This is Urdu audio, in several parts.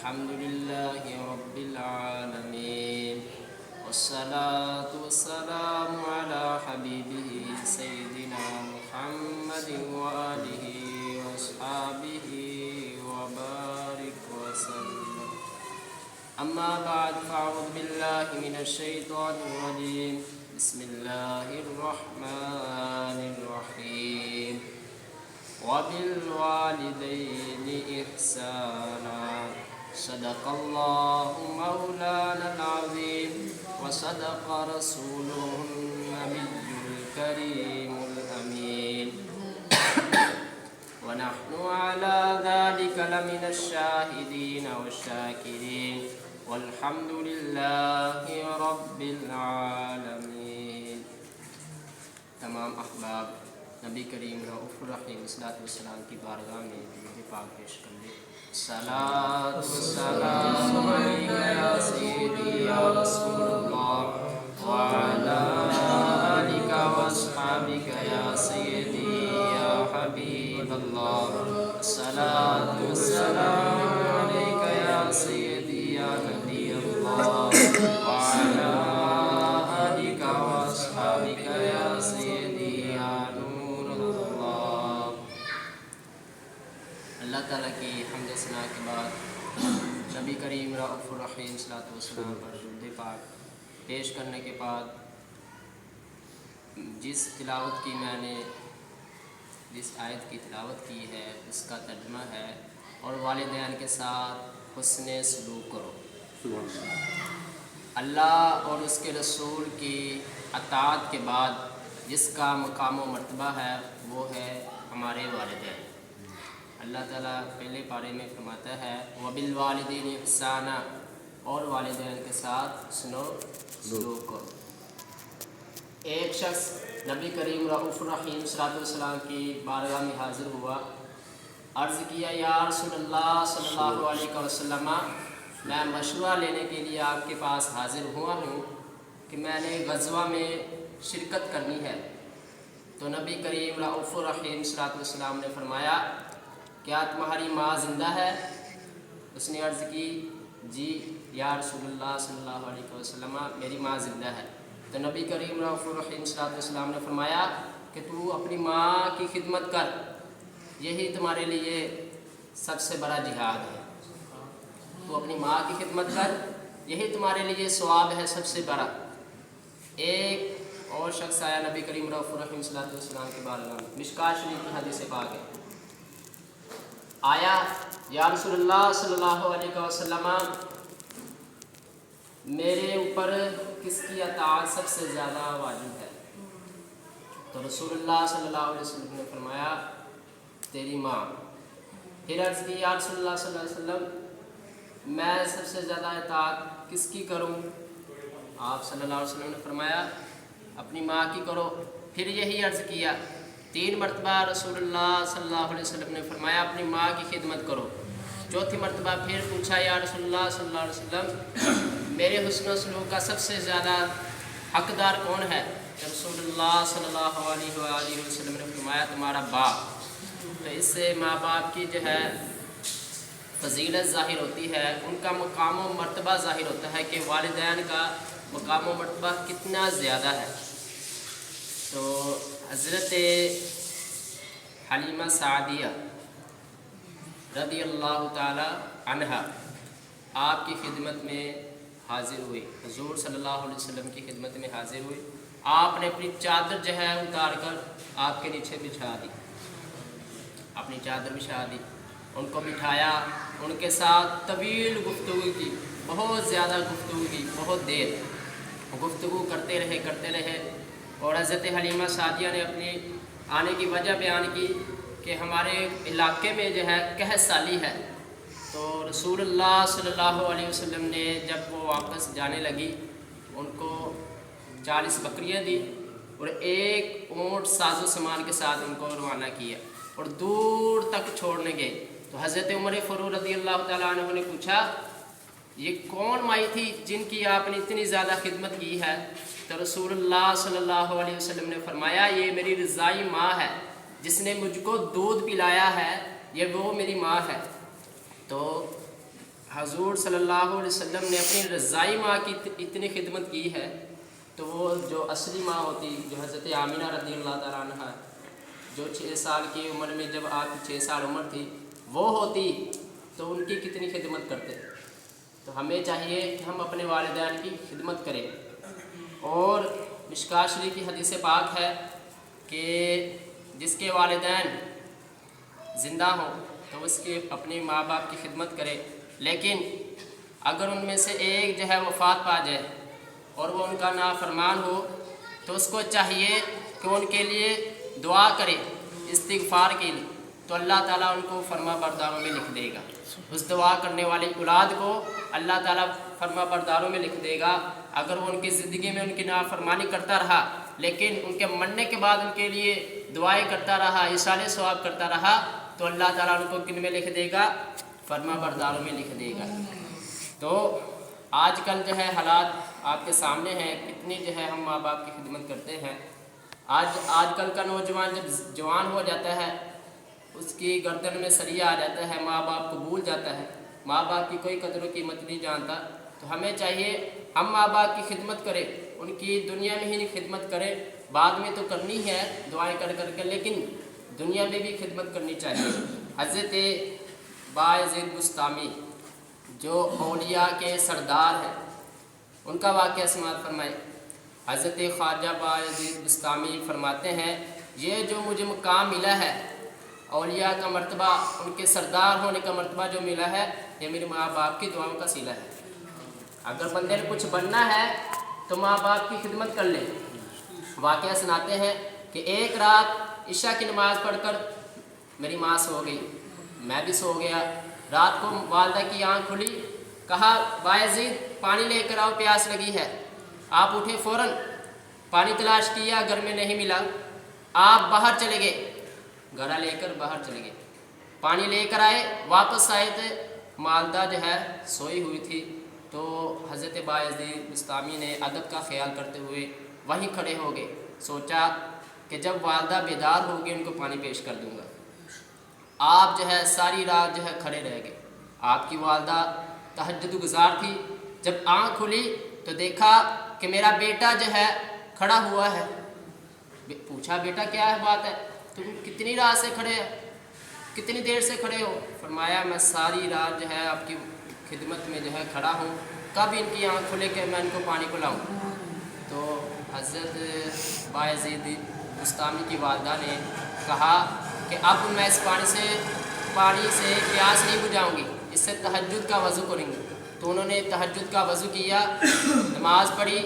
الحمد لله رب العالمين والصلاة والسلام على حبيبه سيدنا محمد وآله وأصحابه وبارك وسلم. أما بعد فأعوذ بالله من الشيطان الرجيم. بسم الله الرحمن الرحيم. وبالوالدين إحسانا. صدق الله مولانا العظيم وصدق رسوله النبي الكريم الأمين. ونحن على ذلك لمن الشاهدين والشاكرين والحمد لله رب العالمين. تمام احباب نبی کریم رؤوف الرحیم صلی اللہ علیہ وسلم کی بارگاہ میں درود پاک پیش کر لیں. صلاۃ والسلام علیک یا سیدی یا رسول اللہ وعلی آلک واصحابک یا سیدی یا حبیب اللہ. صلاۃ والسلام علیک یا سیدی یا نبی اللہ وعلی آلک واصحابک یا سیدی یا نور اللہ. اللہ تعالیٰ کی حمد و ثنا کے بعد نبی کریم رؤوف الرحیم صلی اللہ علیہ وسلم پر درود پاک پیش کرنے کے بعد جس تلاوت کی میں نے جس آیت کی تلاوت کی ہے اس کا ترجمہ ہے اور والدین کے ساتھ حسن سلوک کرو. اللہ اور اس کے رسول کی اطاعت کے بعد جس کا مقام و مرتبہ ہے وہ ہے ہمارے والدین. اللہ تعالیٰ پہلے پارے میں فرماتا ہے وَبِالْوَالِدَيْنِ إِحْسَانًا، اور والدین کے ساتھ حسن و سلوک کرو. ایک شخص نبی کریم رؤوف الرحیم صلی اللہ علیہ وسلم کی بارگاہ میں حاضر ہوا. عرض کیا یا رسول اللہ صلی اللہ علیہ وسلم، میں مشورہ لینے کے لیے آپ کے پاس حاضر ہوا ہوں کہ میں نے غزوہ میں شرکت کرنی ہے. تو نبی کریم رؤوف الرحیم صلی اللہ علیہ وسلم نے فرمایا کیا تمہاری ماں زندہ ہے؟ اس نے عرض کی جی یا رسول اللہ صلی اللہ علیہ وسلم میری ماں زندہ ہے. تو نبی کریم رؤوف الرحیم صلی اللہ علیہ وسلم نے فرمایا کہ تو اپنی ماں کی خدمت کر، یہی تمہارے لیے سب سے بڑا جہاد ہے. تو اپنی ماں کی خدمت کر، یہی تمہارے لیے ثواب ہے سب سے بڑا. ایک اور شخص آیا نبی کریم رؤوف الرحیم صلی اللہ علیہ وسلم کے بارگاہ میں، مشکوٰۃ شریف کی حدیث پاک ہے. آیا یا رسول اللہ صلی اللہ علیہ وسلم میرے اوپر کس کی اطاعت سب سے زیادہ واجب ہے؟ تو رسول اللہ صلی اللہ علیہ وسلم نے فرمایا تیری ماں. پھر عرض کی یا رسول اللہ صلی اللہ علیہ وسلم میں سب سے زیادہ اطاعت کس کی کروں؟ آپ صلی اللہ علیہ وسلم نے فرمایا اپنی ماں کی کرو. پھر یہی عرض کیا 3 مرتبہ رسول اللہ صلی اللہ علیہ وسلم نے فرمایا اپنی ماں کی خدمت کرو. چوتھی مرتبہ پھر پوچھا یا رسول اللہ صلی اللہ علیہ وسلم میرے حسن و سلوک کا سب سے زیادہ حقدار کون ہے؟ رسول اللہ صلی اللہ علیہ وسلم نے فرمایا تمہارا باپ. تو اس سے ماں باپ کی جو ہے فضیلت ظاہر ہوتی ہے، ان کا مقام و مرتبہ ظاہر ہوتا ہے کہ والدین کا مقام و مرتبہ کتنا زیادہ ہے. تو حضرت حلیمہ سعدیہ رضی اللہ تعالی عنہا آپ کی خدمت میں حاضر ہوئی، حضور صلی اللہ علیہ وسلم کی خدمت میں حاضر ہوئی. آپ نے اپنی چادر جو ہے اتار کر آپ کے نیچے بچھا دی، اپنی چادر بچھا دی، ان کو بٹھایا، ان کے ساتھ طویل گفتگو کی، بہت زیادہ گفتگو کی، بہت دیر گفتگو کرتے رہے. اور حضرت حلیمہ سعدیہ نے اپنی آنے کی وجہ بیان کی کہ ہمارے علاقے میں جو ہے قحط سالی ہے. تو رسول اللہ صلی اللہ علیہ وسلم نے جب وہ واپس جانے لگی ان کو 40 بکریاں دی اور 1 اونٹ ساز و سامان کے ساتھ ان کو روانہ کیا اور دور تک چھوڑنے گئے. تو حضرت عمر فاروق رضی اللہ تعالیٰ عنہ نے پوچھا یہ کون مائی تھی جن کی آپ نے اتنی زیادہ خدمت کی ہے؟ تو رسول اللہ صلی اللہ علیہ وسلم نے فرمایا یہ میری رضائی ماں ہے، جس نے مجھ کو دودھ پلایا ہے، یہ وہ میری ماں ہے. تو حضور صلی اللہ علیہ وسلم نے اپنی رضائی ماں کی اتنی خدمت کی ہے، تو وہ جو اصلی ماں ہوتی، جو حضرت آمینہ رضی اللہ تعالیٰ عنہ، جو 6 سال کی عمر میں، جب آپ کی 6 سال عمر تھی، وہ ہوتی تو ان کی کتنی خدمت کرتے۔ تو ہمیں چاہیے کہ ہم اپنے والدین کی خدمت کریں۔ اور مشکوٰۃ شریف کی حدیث پاک ہے کہ جس کے والدین زندہ ہوں تو اس کے اپنے ماں باپ کی خدمت کرے، لیکن اگر ان میں سے ایک جو ہے وفات پا جائے اور وہ ان کا نافرمان ہو، تو اس کو چاہیے کہ ان کے لیے دعا کرے استغفار کے لیے، تو اللہ تعالیٰ ان کو فرما برداروں میں لکھ دے گا۔ اس دعا کرنے والی اولاد کو اللہ تعالیٰ فرما برداروں میں لکھ دے گا۔ اگر وہ ان کی زندگی میں ان کی نافرمانی کرتا رہا، لیکن ان کے مرنے کے بعد ان کے لیے دعائیں کرتا رہا، ایصال ثواب کرتا رہا، تو اللہ تعالیٰ ان کو کن میں لکھ دے گا؟ فرما برداروں میں لکھ دے گا۔ تو آج کل جو ہے حالات آپ کے سامنے ہیں، کتنی جو ہے ہم ماں باپ کی خدمت کرتے ہیں۔ آج کل کا نوجوان جب جوان ہو جاتا ہے، اس کی گردن میں سریا آ جاتا ہے، ماں باپ کو بھول جاتا ہے، ماں باپ کی کوئی قدر و قیمت نہیں جانتا۔ تو ہمیں چاہیے ہم ماں باپ کی خدمت کریں، ان کی دنیا میں ہی نہیں خدمت کریں، بعد میں تو کرنی ہے دعائیں کر کر کے، لیکن دنیا میں بھی خدمت کرنی چاہیے۔ حضرت بایزید بسطامی جو اولیاء کے سردار ہیں، ان کا واقعہ سماعت فرمائے۔ حضرت خواجہ بایزید بسطامی فرماتے ہیں، یہ جو مجھے مقام ملا ہے، اولیاء کا مرتبہ، ان کے سردار ہونے کا مرتبہ جو ملا ہے، یہ میرے ماں باپ کی دعاؤں کا صلہ ہے۔ اگر بندے نے کچھ بننا ہے تو ماں باپ کی خدمت کر لے۔ واقعہ سناتے ہیں کہ ایک رات عشاء کی نماز پڑھ کر میری ماں سو گئی، میں بھی سو گیا۔ رات کو والدہ کی آنکھ کھلی، کہا بایزید پانی لے کر آؤ، پیاس لگی ہے۔ آپ اٹھے، فوراً پانی تلاش کیا، گھر میں نہیں ملا۔ آپ باہر چلے گئے، گھڑا لے کر باہر چلے گئے، پانی لے کر آئے، واپس آئے تھے، والدہ جو ہے سوئی ہوئی تھی۔ تو حضرت بایزید بسطامی نے ادب کا خیال کرتے ہوئے وہیں کھڑے ہو گئے، سوچا کہ جب والدہ بیدار ہوگی ان کو پانی پیش کر دوں گا۔ آپ جو ہے ساری رات جو ہے کھڑے رہ گئے۔ آپ کی والدہ تہجد گزار تھی، جب آنکھ کھلی تو دیکھا کہ میرا بیٹا جو ہے کھڑا ہوا ہے۔ پوچھا بیٹا کیا ہے بات ہے، تم کتنی رات سے کھڑے ہیں، کتنی دیر سے کھڑے ہو؟ فرمایا میں ساری رات جو ہے آپ کی خدمت میں جو ہے کھڑا ہوں، کب ان کی آنکھ کھلے کہ میں ان کو پانی پلاؤں؟ تو حضرت بایزید بسطامی کی والدہ نے کہا کہ اب میں اس پانی سے پیاس نہیں بجھاؤں گی، اس سے تہجد کا وضو کریں گی۔ تو انہوں نے تہجد کا وضو کیا، نماز پڑھی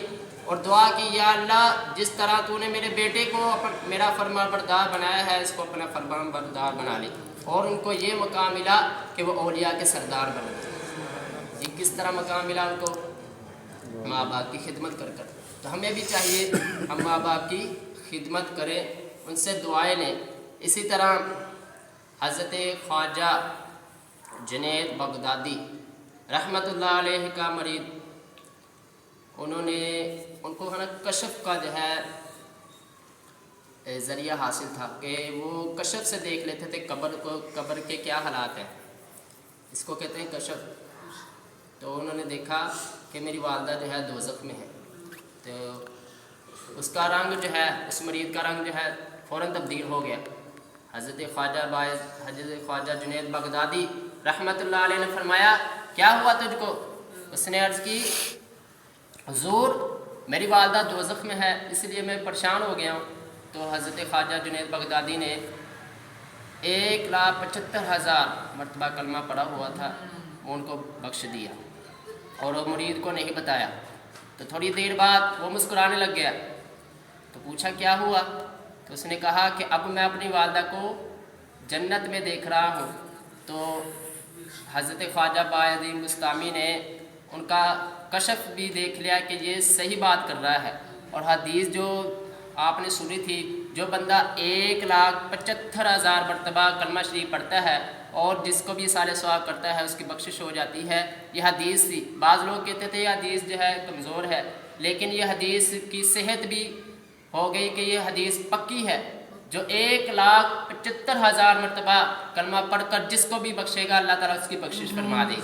اور دعا کی، یا اللہ جس طرح تو نے میرے بیٹے کو میرا فرمان بردار بنایا ہے، اس کو اپنا فرمان بردار بنا لی۔ اور ان کو یہ مقام ملا کہ وہ اولیاء کے سردار بنے۔ یہ کس طرح مقام ملا ان کو؟ ماں باپ کی خدمت کر کر۔ تو ہمیں بھی چاہیے ہم ماں باپ کی خدمت کریں، ان سے دعائیں لیں۔ اسی طرح حضرت خواجہ جنید بغدادی رحمۃ اللہ علیہ کا مرید، ان کو کشف کا جو ہے ذریعہ حاصل تھا کہ وہ کشف سے دیکھ لیتے تھے قبر کے کیا حالات ہیں، اس کو کہتے ہیں کشف۔ تو انہوں نے دیکھا کہ میری والدہ جو ہے دوزخ میں ہے، تو اس کا رنگ جو ہے، اس مرید کا رنگ جو ہے فوراً تبدیل ہو گیا۔ حضرت خواجہ جنید بغدادی رحمۃ اللہ علیہ نے فرمایا کیا ہوا تجھ کو؟ اس نے عرض کی حضور میری والدہ دوزخ میں ہے، اس لیے میں پریشان ہو گیا ہوں۔ تو حضرت خواجہ جنید بغدادی نے 1,75,000 مرتبہ کلمہ پڑھا ہوا تھا، وہ ان کو بخش دیا اور وہ مرید کو نہیں بتایا۔ تو تھوڑی دیر بعد وہ مسکرانے لگ گیا، تو پوچھا کیا ہوا؟ تو اس نے کہا کہ اب میں اپنی والدہ کو جنت میں دیکھ رہا ہوں۔ تو حضرت خواجہ بایزید بسطامی نے ان کا کشف بھی دیکھ لیا کہ یہ صحیح بات کر رہا ہے، اور حدیث جو آپ نے سنی تھی، جو بندہ 1,75,000 مرتبہ کلمہ شریف پڑھتا ہے اور جس کو بھی ایصال ثواب کرتا ہے اس کی بخشش ہو جاتی ہے، یہ حدیث تھی۔ بعض لوگ کہتے تھے یہ حدیث جو ہے کمزور ہے، لیکن یہ حدیث کی صحت بھی ہو گئی کہ یہ حدیث پکی ہے۔ جو 1,75,000 مرتبہ کلمہ پڑھ کر جس کو بھی بخشے گا، اللہ تعالیٰ اس کی بخشش فرما دے گا۔